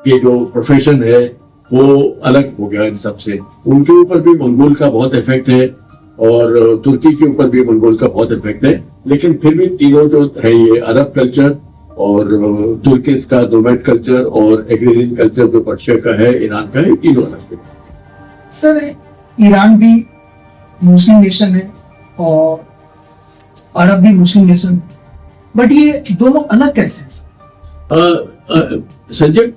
के जो प्रोफेशन है वो अलग हो गया इन सब से। उनके ऊपर भी मंगोल का बहुत इफेक्ट है और तुर्की के ऊपर भी मंगोल का बहुत इफेक्ट है, लेकिन फिर भी तीनों जो है ये अरब कल्चर और तुर्किस का नोमैड कल्चर और एग्रेरियन कल्चर जो पर्शिया का है, ईरान का है, तीनों अलग है। सर ईरान भी मुस्लिम नेशन है और अरब भी मुस्लिम नेशन है, बट ये दोनों अलग कैसे हैं? संजय,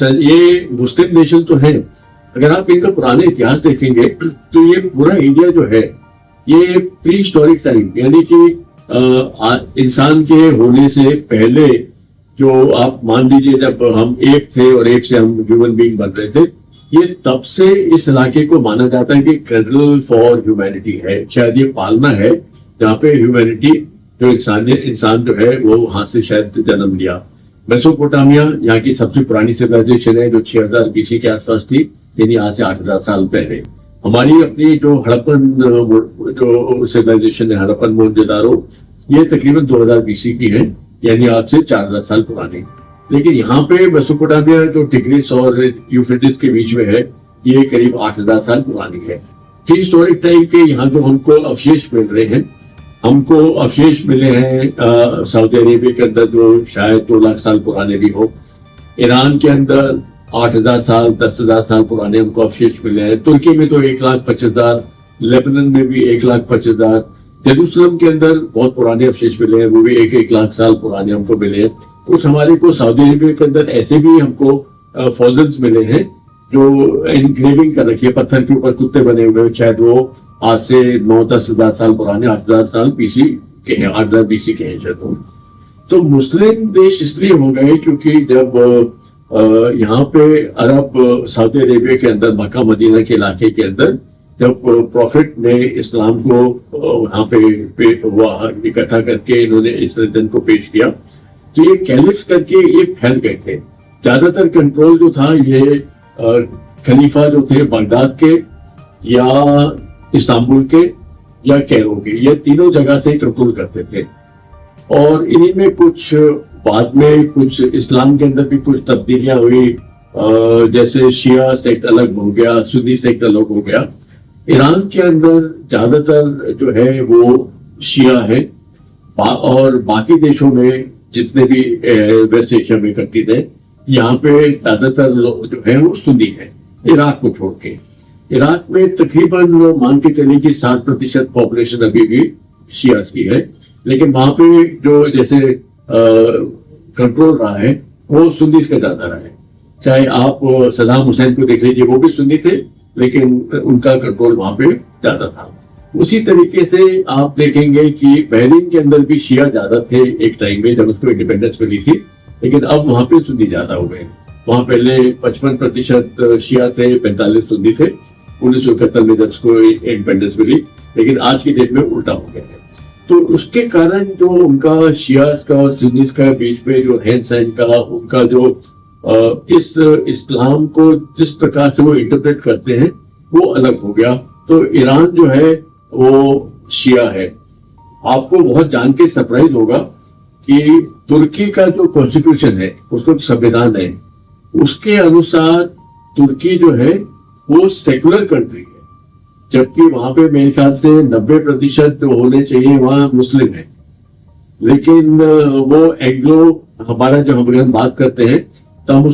ये मुस्लिम नेशन तो है, अगर आप इनका पुराने इतिहास देखेंगे तो ये पूरा इंडिया जो है ये प्री हिस्टोरिक टाइम, यानी कि इंसान के होने से पहले, जो आप मान लीजिए जब हम एक थे और एक से हम ह्यूमन बीइंग बन रहे थे, ये तब से इस इलाके को माना जाता है कि क्रेडल फॉर ह्यूमैनिटी है, शायद ये पालना है जहाँ पे ह्यूमैनिटी जो इंसान जो है वो वहां से शायद जन्म लिया। मेसोपोटामिया यहाँ की सबसे पुरानी सिविलाइजेशन है जो 6000 BC के आसपास थी, यानी आज से 8000 साल पहले। हमारी अपनी जो हड़प्पन जो सिविलाइजेशन है, हड़प्पन मोहनजोदारो, ये तकरीबन 2000 BC की है, यानी आज से 4000 साल पुरानी। लेकिन यहाँ पे मेसोपोटामिया जो टिग्रिस और यूफ्रेटिस के बीच में है, ये करीब 8000 साल पुरानी है। प्री हिस्टोरिक टाइम के यहाँ जो हमको अवशेष मिल रहे हैं, हमको अवशेष मिले हैं सऊदी अरेबिया के अंदर जो शायद 2 लाख साल पुराने भी हो, ईरान के अंदर 8000 साल 10,000 साल पुराने हमको अवशेष मिले हैं, तुर्की में तो 1,25,000, लेबनान में भी 1,25,000, जेरूसलम के अंदर बहुत पुराने अवशेष मिले हैं, वो भी 1-1 लाख साल पुराने हमको मिले हैं। कुछ हमारे को सऊदी अरेबिया के अंदर ऐसे भी हमको फॉसिल्स मिले हैं जो एनग्रेविंग कर रखी है, पत्थर के ऊपर कुत्ते बने हुए, शायद वो आज से 9-10 हजार साल पुराने, 8,000 साल BC के हैं, 8,000 BC के हैं शायद। तो मुस्लिम देश इसलिए हो गए क्योंकि जब यहाँ पे अरब सऊदी अरेबिया के अंदर, मक्का मदीना के इलाके के अंदर, जब प्रॉफिट ने इस्लाम को वहाँ पे इकट्ठा करके इन्होंने इस रिलीजन को पेश किया, तो ये कैलिफ्स करके ये फैल गए थे। ज्यादातर कंट्रोल जो था ये खलीफा जो थे बगदाद के या इस्तांबुल के या कैरो के, ये तीनों जगह से कंट्रोल करते थे। और इन्हीं में कुछ बाद में कुछ इस्लाम के अंदर भी कुछ तब्दीलियां हुई, जैसे शिया सेक्ट अलग हो गया, सुन्नी सेक्ट अलग हो गया। ईरान के अंदर ज्यादातर जो है वो शिया है और बाकी देशों में जितने भी वेस्ट एशिया में कंट्रीज है, यहाँ पे ज्यादातर लोग जो है वो सुन्नी है, इराक को छोड़ के। इराक में तकरीबन मान के चलिए कि 60% पॉपुलेशन अभी भी शियास की है, लेकिन वहां पे जो जैसे कंट्रोल रहा है वो सुन्नीस का ज्यादा रहा है। चाहे आप सदाम हुसैन को देख लीजिए, वो भी सुन्नी थे, लेकिन उनका कंट्रोल वहां पे ज्यादा था। उसी तरीके से आप देखेंगे कि बहरीन के अंदर भी शिया ज्यादा थे एक टाइम में जब उसको इंडिपेंडेंस मिली थी, लेकिन अब वहां पे सुन्नी ज्यादा हो गए। वहां पहले 55% शिया थे, 45 सुन्नी थे 1971 में जब उसको इंडिपेंडेंस मिली, लेकिन आज की डेट में उल्टा हो गया है। तो उसके कारण जो उनका शियास का और सुन्नीस का बीच में जो रहन सहन का, उनका जो इस इस्लाम को जिस प्रकार से वो इंटरप्रेट करते हैं वो अलग हो गया। तो ईरान जो है वो शिया है। आपको बहुत जान के सरप्राइज होगा कि तुर्की का जो कॉन्स्टिट्यूशन है, उसको संविधान है, उसके अनुसार तुर्की जो है वो सेकुलर कंट्री है, जबकि वहां पे मेरे ख्याल से 90% जो होने चाहिए वहां मुस्लिम है। लेकिन वो एंग्लो, हमारा जो हम बात करते हैं तो हम